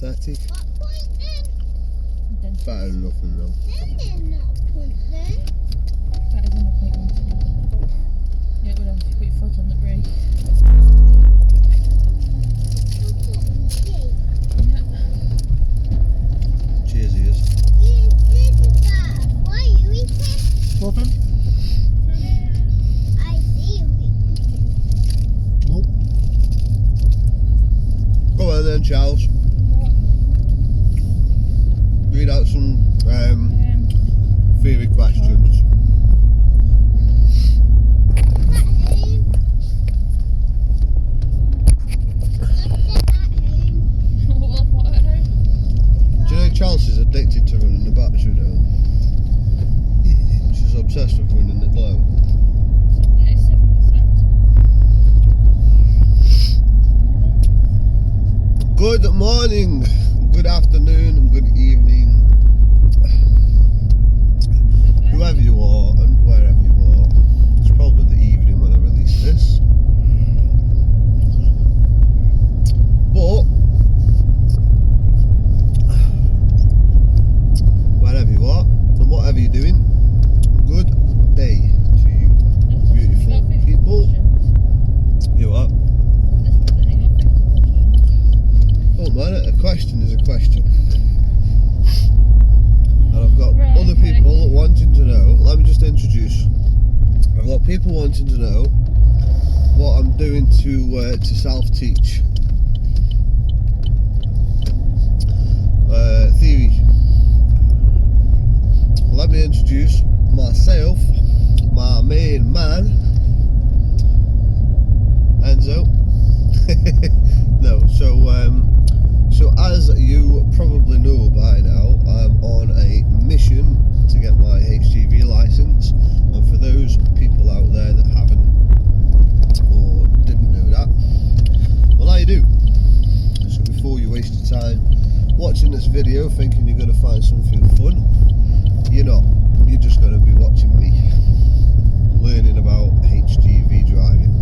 pathetic. What point then? Better than nothing though. Then there's not a point then. That is an appointment. Yeah, it would have to put your foot on the brake. Okay. Yeah. Cheers, he is. This is that. Why are you eating? Nothing? I see you eating. Nope. Go on then, Charles. What? Read out some theory questions. What at home? Do you know Charles is addicted to running the battery now? She's obsessed with running it low. 37%. Good morning, good afternoon, and good evening. Whoever you are and wherever you are, it's probably the evening when I release this. But wherever you are and whatever you're doing, good day to you, beautiful people. You are. Oh man, a question is a question. And I've got other people wanting to know. Let me just introduce. I've got people wanting to know what I'm doing to self-teach. Theory. Let me introduce myself, my main man, Enzo. No, so as you probably know by now, I'm on a mission to get my HGV license, and for those people out there that haven't or didn't know that, well, I do. So before you waste your time watching this video thinking you're going to find something fun, you're not. You're just going to be watching me learning about HGV driving.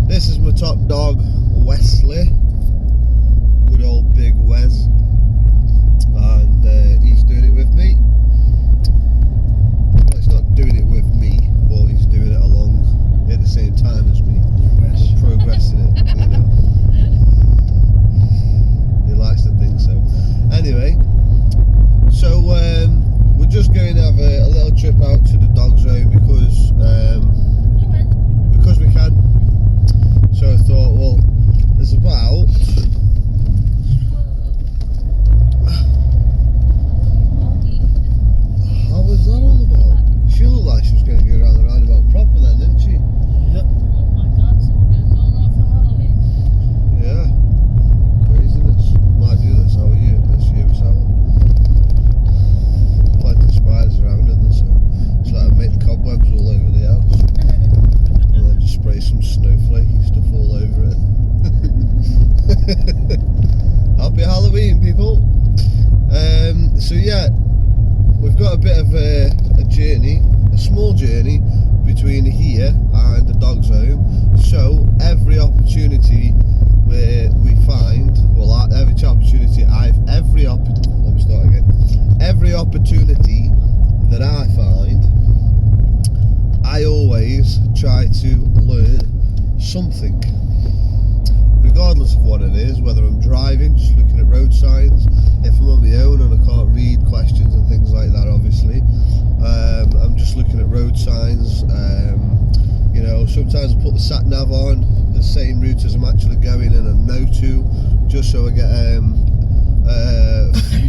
This is my top dog, Wesley. Good old big Wes, and he's doing it with me. Well, he's not doing it with me, but he's doing it along at the same time as me. Yes. Progressing it, you know. He likes to think so. Anyway, so we're just going to have a little trip out to the dog zone because we can. So I thought, well, there's about how was that all about? She looked like she was going to go around the roundabout proper then, didn't she? Yep. Oh my god, someone goes all that for Halloween. Yeah. Craziness. Might do this year myself. Plenty of spiders around in this, so let them make the cobwebs all over the house. And then just spray some snowflakey stuff all over it. Happy Halloween, people. So yeah, we've got a bit of a journey, a small journey between here and the dog's home. So every opportunity where we find, well, every opportunity every opportunity that I find, I always try to learn something, regardless of what it is, whether I'm driving, just looking at road signs, if I'm on my own and I can't read questions and things like that, obviously, I'm just looking at road signs. You know, sometimes I put the sat nav on the same route as I'm actually going and I know to, just so I get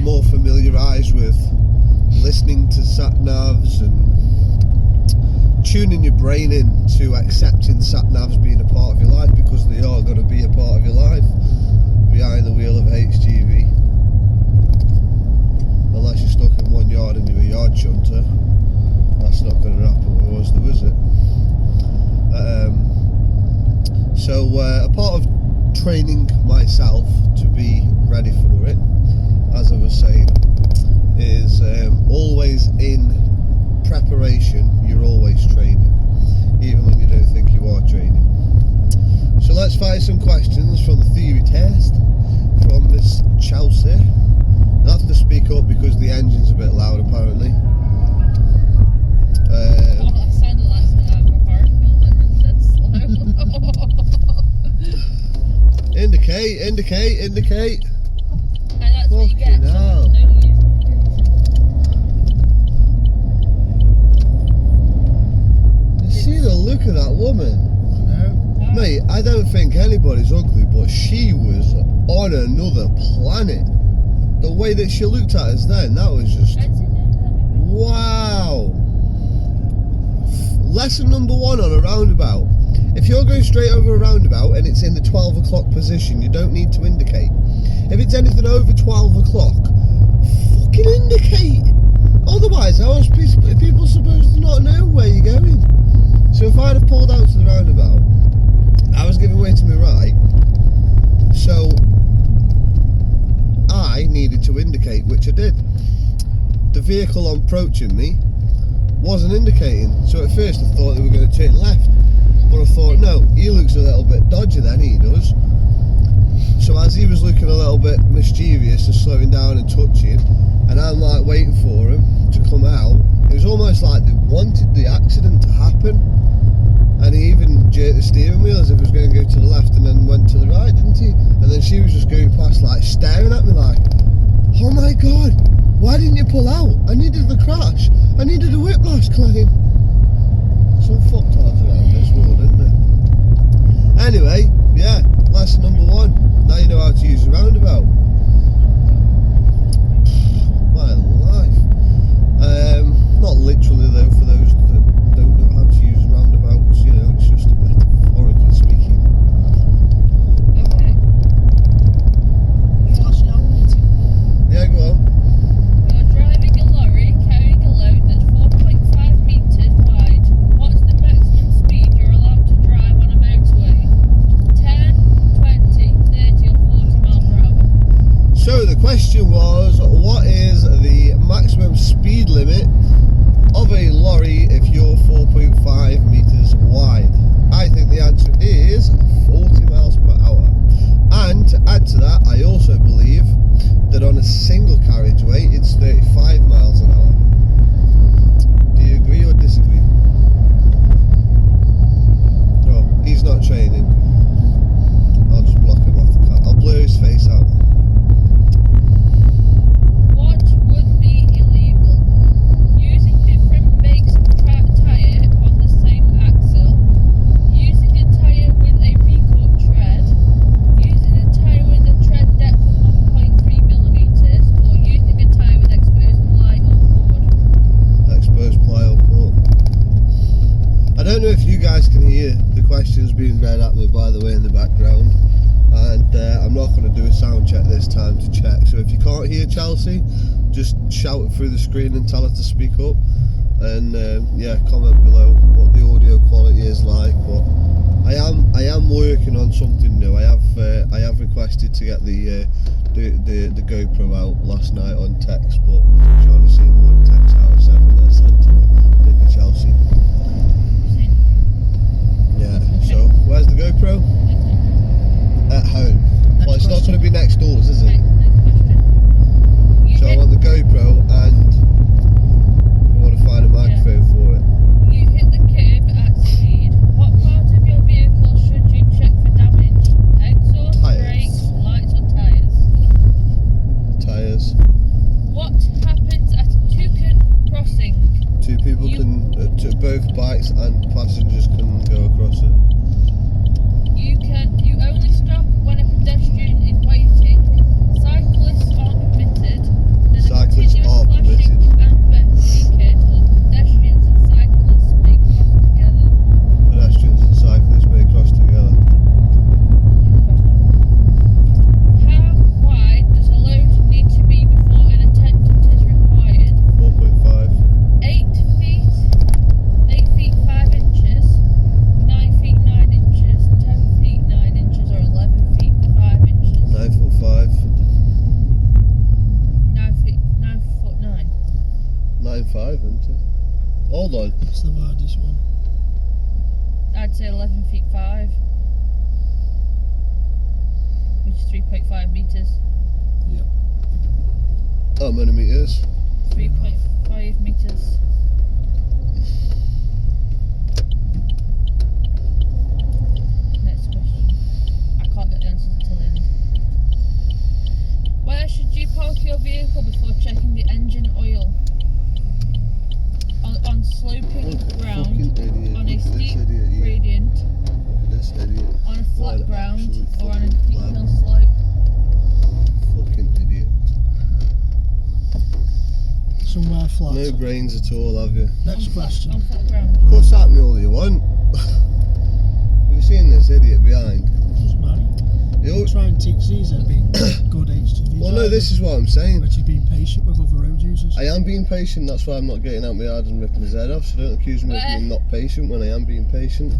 more familiarised with listening to sat navs and tuning your brain in to accepting sat navs being a part of your life, because they are going to be a part of your life behind the wheel of HGV. Unless you're stuck in one yard and you're a yard shunter, that's not going to happen with us though, is it? So a part of training myself to be ready for it, as I was saying, is always in preparation. You're always training, even when you don't think you are training. So let's find some questions from the theory test from Miss Chelsea. Indicate. And that's what you Fucking get. hell. No use. You see the look of that woman? No. Mate, I don't think anybody's ugly, but she was on another planet. The way that she looked at us then, that was just... Wow. Lesson number 1 on a roundabout. If you're going straight over a roundabout and it's in the 12 o'clock position, you don't need to indicate. If it's anything over 12 o'clock, fucking indicate. Otherwise, how else are people supposed to not know where you're going? So if I'd have pulled out to the roundabout, I was giving way to my right, so I needed to indicate, which I did. The vehicle approaching me wasn't indicating, so at first I thought they were going to turn left, but I thought no, he looks a little bit dodgy then, he does. So as he was looking a little bit mischievous and slowing down and touching, and I'm like waiting for him to come out, it was almost like they wanted the accident to happen. And he even jerked the steering wheel as if he was going to go to the left and then went to the right, didn't he? And then she was just going past, like, staring at me like, oh my God, why didn't you pull out? I needed the crash. I needed a whiplash claim. Some fucktards around this world, isn't there? Anyway, yeah, lesson number 1. Now you know how to use a roundabout. My life. Not literally though, for those that don't know how to use roundabouts, you know, it's just metaphorically speaking. Okay. Yeah, go on. You're driving a lorry carrying a load that's 4.5 metres wide. What's the maximum speed you're allowed to drive on a motorway? 10, 20, 30 or 40 miles per hour? So the question was, what is the maximum speed limit of a lorry if you're 4.5 metres wide? I think the answer is 40 miles per hour. And to add to that, I also believe that on a single carriageway it's 35 miles an hour. Do you agree or disagree? Oh, he's not training. I'll just block him off the car. I'll blur his face out. What would be illegal? Using different makes of tyre on the same axle, using a tyre with a recut tread, using a tyre with a tread depth of 1.3 millimetres, or using a tyre with exposed ply or board. Exposed ply or port. I don't know if you guys can hear the questions being read at me, by the way, in the background. And I'm not going to do a sound check this time to check. So if you can't hear Chelsea, just shout it through the screen and tell her to speak up. And yeah, comment below what the audio quality is like. But I am working on something new. I have requested to get the GoPro out last night on text, but she only seen one text out of 7 that I sent to her. Didn't you, Chelsea? Yeah. So where's the GoPro? At home. Well, it's not going to be next doors, is it? So I want the GoPro and I want to find a microphone for it. You hit the curb at speed. What part of your vehicle should you check for damage? Exhaust, Tyres. brakes, lights or tyres? Tyres. What happens at a Toucan crossing? Two people both bikes and passengers can go across it. You only stop when a pedestrian is waiting. Cyclists aren't permitted. There's Cyclists a continuous are flashing permitted. amber beacon, or pedestrians and cyclists may cross together. Pedestrians and cyclists may cross together. How wide does a load need to be before an attendant is required? 4.5. 8 feet, 8 feet 5 inches, 9 feet 9 inches, 10 feet 9 inches, or 11 feet 5 inches. 9'5". 9 foot 9. 9'5", isn't it? Hold on. That's the widest one. I'd say 11 feet 5, which is 3.5 metres. Yep. How many meters? 3.5 metres. Next question. I can't get the answers until the end. Absolute or on a fucking steep pleb. hill slope. Fucking idiot. Somewhere flat. No brains at all, have you? Next question. On flat ground. Of course, that me all you want. Have you seen this idiot behind? Doesn't matter. You Try and teach Caesar to be good HGV. Well, no, this is what I'm saying. But he's been patient with other road users. I am being patient, that's why I'm not getting out my yard and ripping his head off, so don't accuse me of being not patient when I am being patient.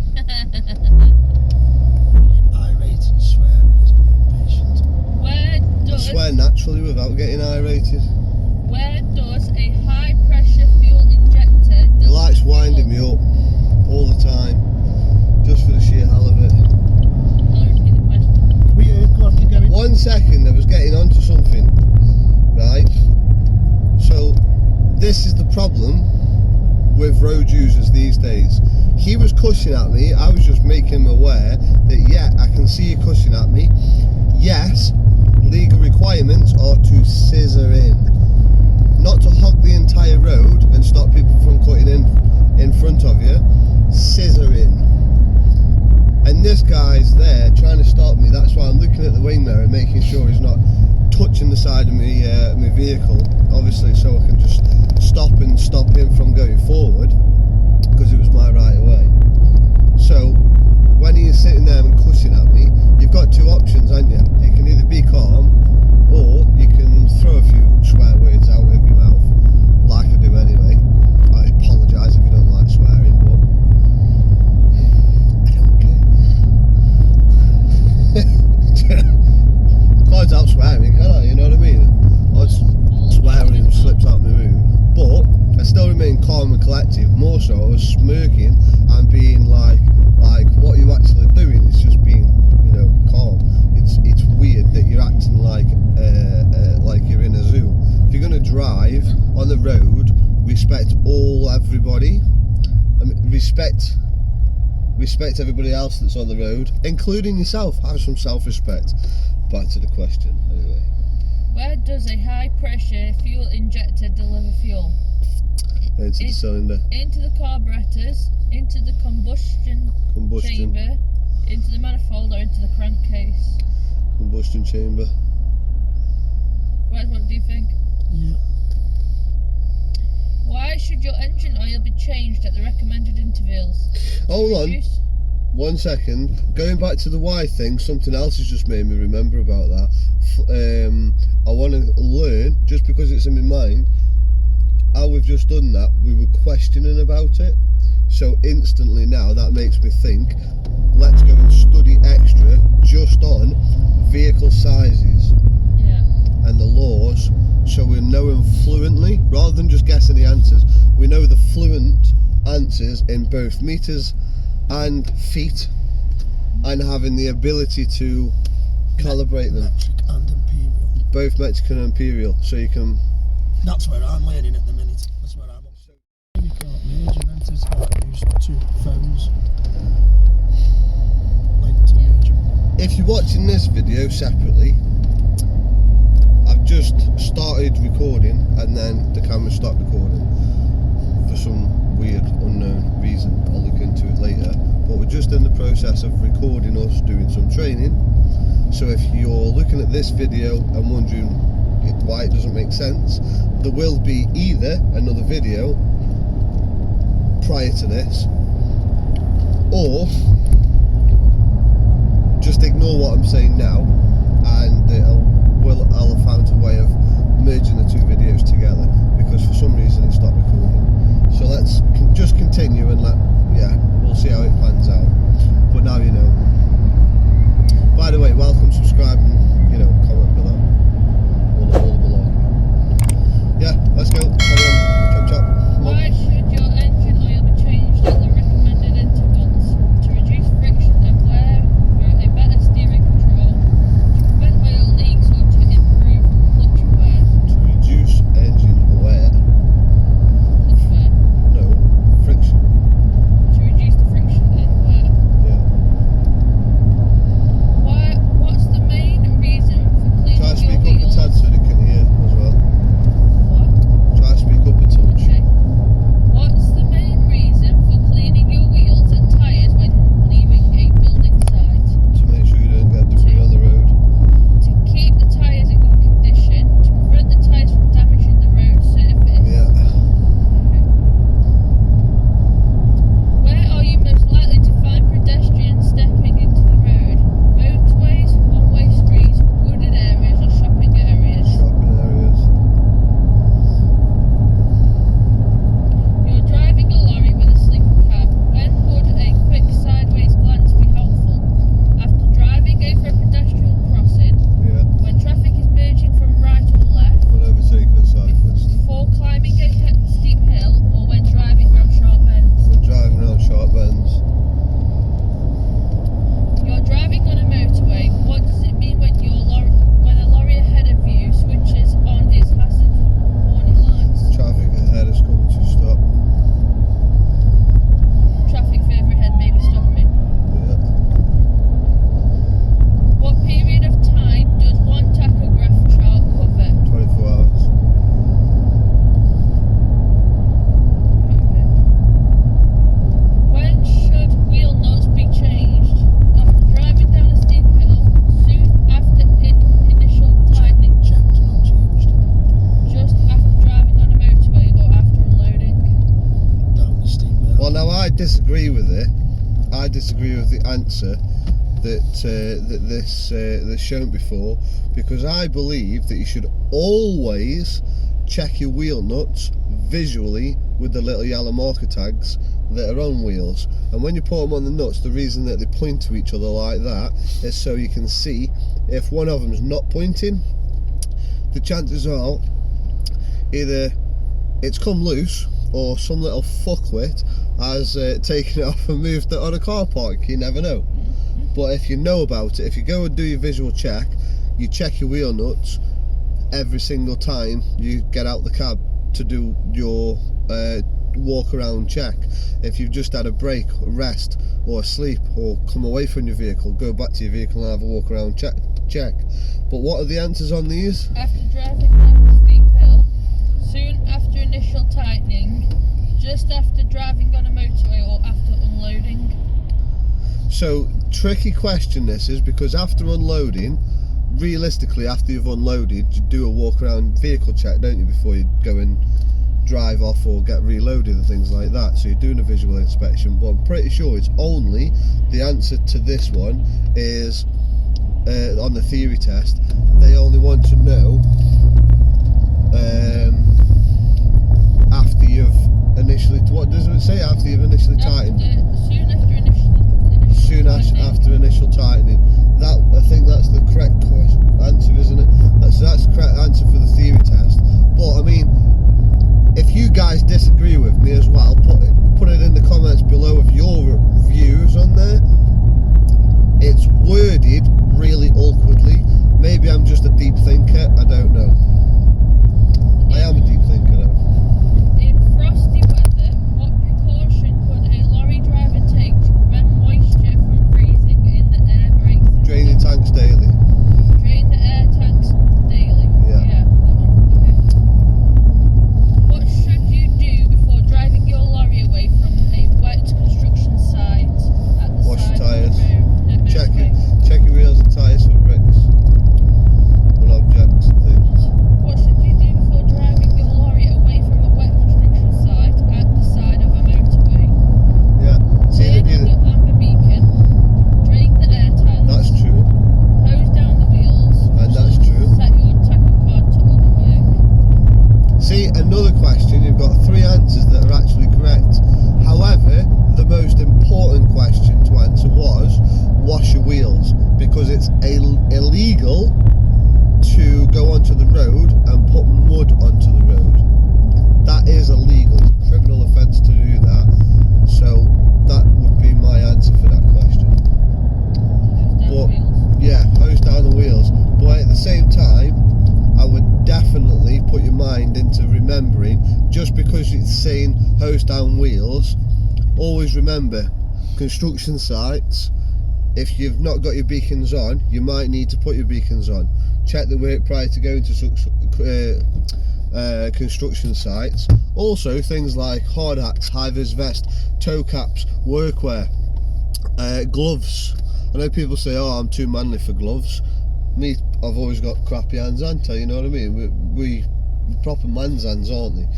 Irate and swearing isn't being patient. Where I does swear naturally without getting irated. where does a high pressure fuel injector He likes deliver winding me fuel? up all the time, just for the sheer hell of it. I'll repeat the question. We go on, keep going. 1 second, I was getting onto something, right? So, this is the problem with road users these days. He was cussing at me, I was just making him aware that, yeah, I can see you cussing at me. Yes, legal requirements are to scissor in. Not to hog the entire road and stop people from cutting in front of you. Scissor in. And this guy's there trying to stop me. That's why I'm looking at the wing mirror, making sure he's not touching the side of my vehicle, obviously, so I can just stop him from going forward, because it was my right of way. So when he's sitting there and cussing at me, you've got two options, haven't you? You can either be calm, or you can throw a few swear words out of your mouth, like I do anyway. I apologise if you don't like swearing, but I don't care. Can't out swearing, can I? You know what I mean? I just swear when it slips out my room, but I still remain calm and collective. More so, I was smirking and being like what you're actually doing is just being, calm. It's weird that you're acting like you're in a zoo. If you're gonna drive on the road, respect everybody. I mean, respect everybody else that's on the road, including yourself. Have some self-respect. Back to the question, anyway. Where does a high pressure fuel injector deliver fuel? Into the cylinder. Into the carburetors, into the combustion chamber, into the manifold, or into the crankcase? Combustion chamber. Wes, what do you think? Yeah. Why should your engine oil be changed at the recommended intervals? Hold on. Reduce- 1 second. Going back to the why thing, something else has just made me remember about that. I want to learn, just because it's in my mind, how we've just done that, we were questioning about it. So instantly now that makes me think, let's go and study extra just on vehicle sizes and the laws, so we're knowing fluently, rather than just guessing the answers, we know the fluent answers in both meters and feet, and having the ability to calibrate them. Metric and imperial. Both metric and imperial, so you can... That's where I'm learning at the minute. That's where I'm up. You can't merge and enter, so I use two phones. Like to merge them. If you're watching this video separately, I've just started recording and then the camera stopped recording for some weird unknown reason. I'll look into it later, but we're just in the process of recording us doing some training. So if you're looking at this video and wondering why it doesn't make sense, there will be either another video prior to this, or just ignore what I'm saying now, and I'll have found a way of merging the two videos together, because for some reason it stopped recording. So let's just continue and we'll see how it pans out. But now you know. By the way, welcome, subscribe, and comment below. All below. Yeah, let's go. Chop chop. Come on. Why should your engine oil be changed at the recommended intervals? To reduce friction and wear for a better steering control, to prevent oil leaks, or to improve clutch wear? To reduce engine wear. Clutch wear. No, friction. To reduce the friction and wear. Yeah. What's the main reason for Try to cleaning speak your up a wheels? tad so they can hear as well. What? Try to speak disagree with it. I disagree with the answer that this shown before, because I believe that you should always check your wheel nuts visually with the little yellow marker tags that are on wheels. And when you put them on the nuts, the reason that they point to each other like that is so you can see if one of them's not pointing, the chances are either it's come loose or some little fuckwit has taken it off and moved it on a car park. You never know. But if you know about it, if you go and do your visual check, you check your wheel nuts every single time you get out the cab to do your walk around check. If you've just had a break, a rest, or a sleep, or come away from your vehicle, go back to your vehicle and have a walk around check. But what are the answers on these? After driving down a steep hill, soon after initial tightening, just after driving on a motorway, or after unloading. So, tricky question this is, because after unloading, realistically after you've unloaded, you do a walk around vehicle check, don't you, before you go and drive off or get reloaded and things like that. So you're doing a visual inspection, but I'm pretty sure it's only the answer to this one is on the theory test. They only want to know after you've initially, what does it say, after you've initially tightened? Soon after initial tightening. That, I think that's the correct answer, isn't it? That's the correct answer for the theory test. But I mean, if you guys disagree with me as well, put it in the comments below of your views on there. It's worded really awkwardly. Maybe I'm just a deep thinker, I don't know. I am a deep thinker though. In frosty weather, what precaution could a lorry driver take to prevent moisture from freezing in the air brakes? Drain your tanks daily. Drain the air tanks daily. Yeah. That one. Okay. What should you do before driving your lorry away from a wet construction site at the Wash your side of tyres. the road? Check your wheels and tyres for bricks and objects and things. What should you do before driving your lorry away from a wet construction site at the side of a motorway? Yeah. See, Turn on the amber beacon, drain the air tanks, that's true. hose down the wheels, And that's true. set your tachocard to other work. See, another question, you've got 3 answers that are actually correct. However, the most important question to answer was wash your wheels, because it's illegal to go onto the road and put mud onto the road. That is illegal. It's a criminal offence to do that. So that would be my answer for that question. Hose down the wheels. Yeah, hose down the wheels. But at the same time, I would definitely put your mind into remembering, just because it's saying hose down wheels, always remember, construction sites, if you've not got your beacons on, you might need to put your beacons on. Check the work prior to going to construction sites. Also, things like hard hats, high-vis vest, toe caps, workwear, gloves. I know people say, oh, I'm too manly for gloves. Me, I've always got crappy hands, aren't I? You know what I mean? We proper man's hands, aren't they?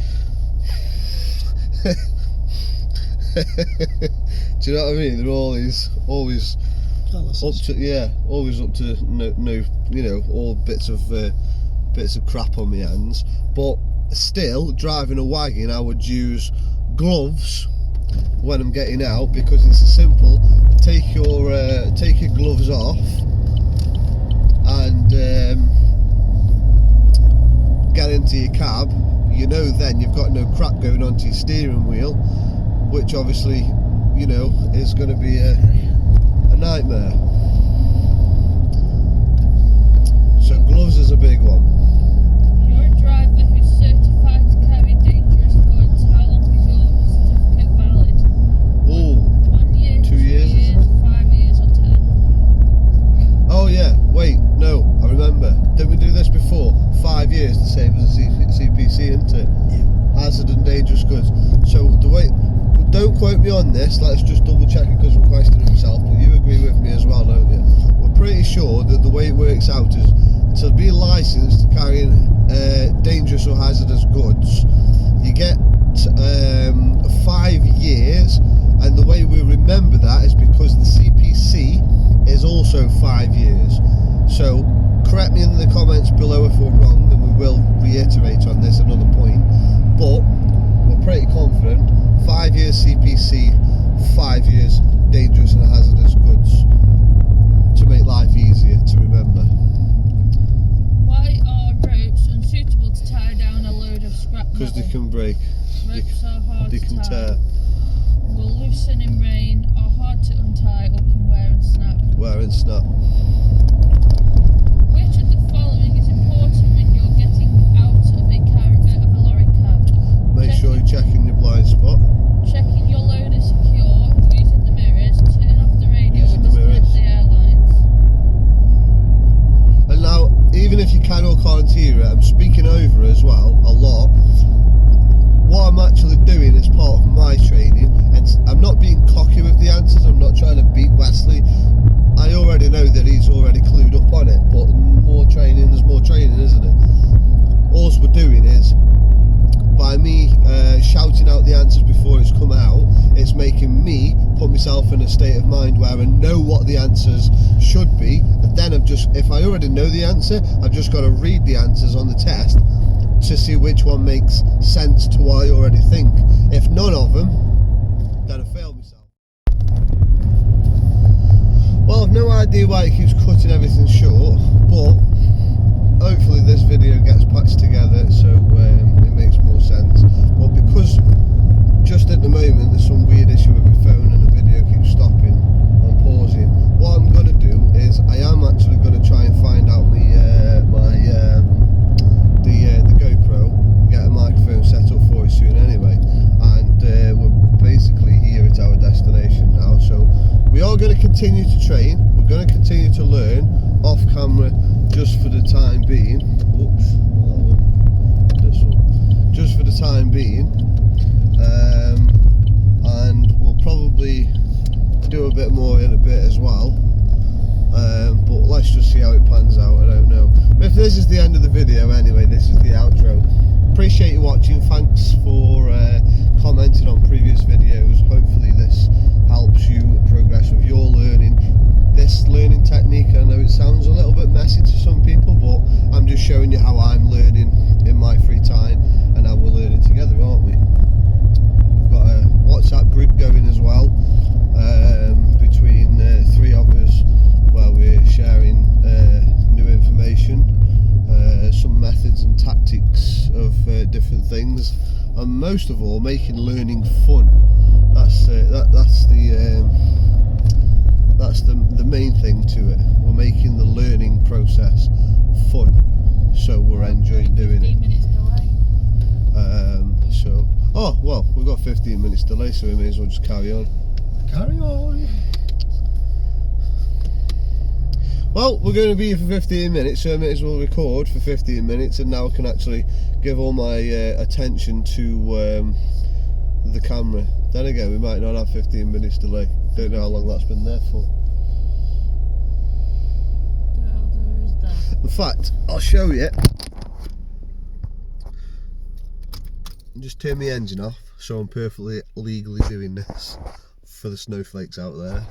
Do you know what I mean? They're always up to, always up to no, you know, all bits of crap on my hands. But still, driving a wagon, I would use gloves when I'm getting out, because it's simple. Take your gloves off and get into your cab. You know, then you've got no crap going onto your steering wheel, which obviously, you know, is going to be a nightmare. So gloves is a big one. You're a driver who's certified to carry dangerous goods. How long is your certificate valid? Oh, 1 year, 2 years, isn't it? 5 years, or 10? Oh yeah, wait, no, I remember. Didn't we do this before? 5 years, the same as a CPC, isn't it? Yeah. Hazard and dangerous goods. So the way, don't quote me on this, let's just double check it because I'm questioning myself, but you agree with me as well, don't you? We're pretty sure that the way it works out is, to be licensed to carry dangerous or hazardous goods, you get 5 years And the way we remember that is because the CPC is also 5 years. So correct me in the comments below if we're wrong, and we will reiterate on this another point, but we're pretty confident 5 years CPC, 5 years dangerous and hazardous goods, to make life easier to remember. Why are ropes unsuitable to tie down a load of scrap metal? Because they can break, Ropes are hard they to can tie. tear. Will loosen in rain, are hard to untie, or can wear and snap. Wear and snap. Which of the following is important when you're getting out of a lorry cab? Make sure you're checking your blind spot. Checking your load is secure, using the mirrors, turn off the radio, Using or the disconnect mirrors. the airlines. And now, even if you can or can't hear it, I'm speaking over as well a lot. What I'm actually doing as part of my training, and I'm not being cocky with the answers, I'm not trying to beat Wesley. I already know that he's already clued up on it, but more training is more training, isn't it? All we're doing is, by me shouting out the answers before it's come out, it's making me put myself in a state of mind where I know what the answers should be, and then if I already know the answer, I've just got to read the answers on the test to see which one makes sense to what I already think. If none of them, then I failed myself. Well, I've no idea why it keeps cutting everything short, but hopefully this video gets patched together so it makes more sense. But because just at the moment there's some weird issue with my phone and the video keeps stopping and pausing, what I'm going to do is I am actually going to try and find out the GoPro and get a microphone set up for it soon anyway. And we're basically here at our destination now, so we are going to continue to train, we're going to continue to learn off camera just for the time being. Oops, this one. Just for the time being, and we'll probably do a bit more in a bit as well, but let's just see how it pans out. I don't know, but if this is the end of the video anyway, this is the outro. Appreciate you watching, thanks for commenting on previous videos. Hopefully this helps you progress with your learning. This learning technique, I know it sounds a little bit messy to some people, but I'm just showing you how I'm learning in my free time and how we're learning together, aren't we? We've got a WhatsApp group going as well, between 3 of us, where we're sharing new information, some methods and tactics of different things, and most of all making learning fun. That's the main thing to it. We're making the learning process fun, so we're enjoying doing 15 it. minutes delay. Oh well, we've got 15 minutes delay, so we may as well just carry on. Carry on. Well, we're going to be here for 15 minutes, so I may as well record for 15 minutes, and now I can actually give all my attention to the camera. Then again, we might not have 15 minutes delay. Don't know how long that's been there for. In fact, I'll show you. Just turn my engine off, so I'm perfectly legally doing this for the snowflakes out there.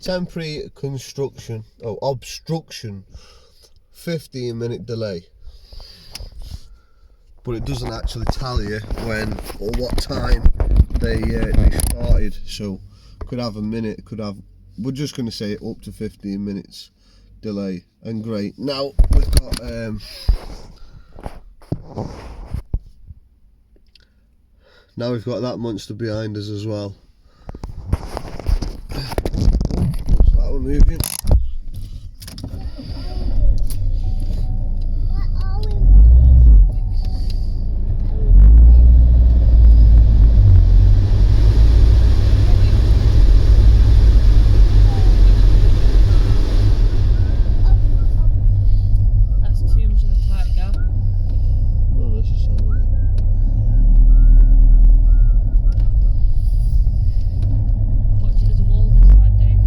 Temporary obstruction, 15-minute delay. But it doesn't actually tell you when or what time they started, so could have a minute, could have, we're just going to say up to 15 minutes delay. And great, now we've got that monster behind us as well. Looks like we're moving. What are we That's too much of a tight gap. Not necessarily. Watch it, there's a wall this side, Dave.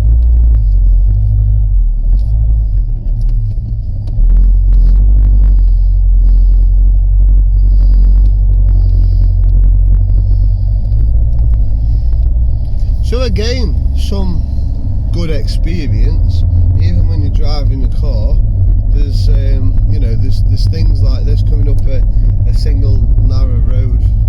gotta gain some good experience, even when you're driving the car. There's you know, there's things like this coming up a single narrow road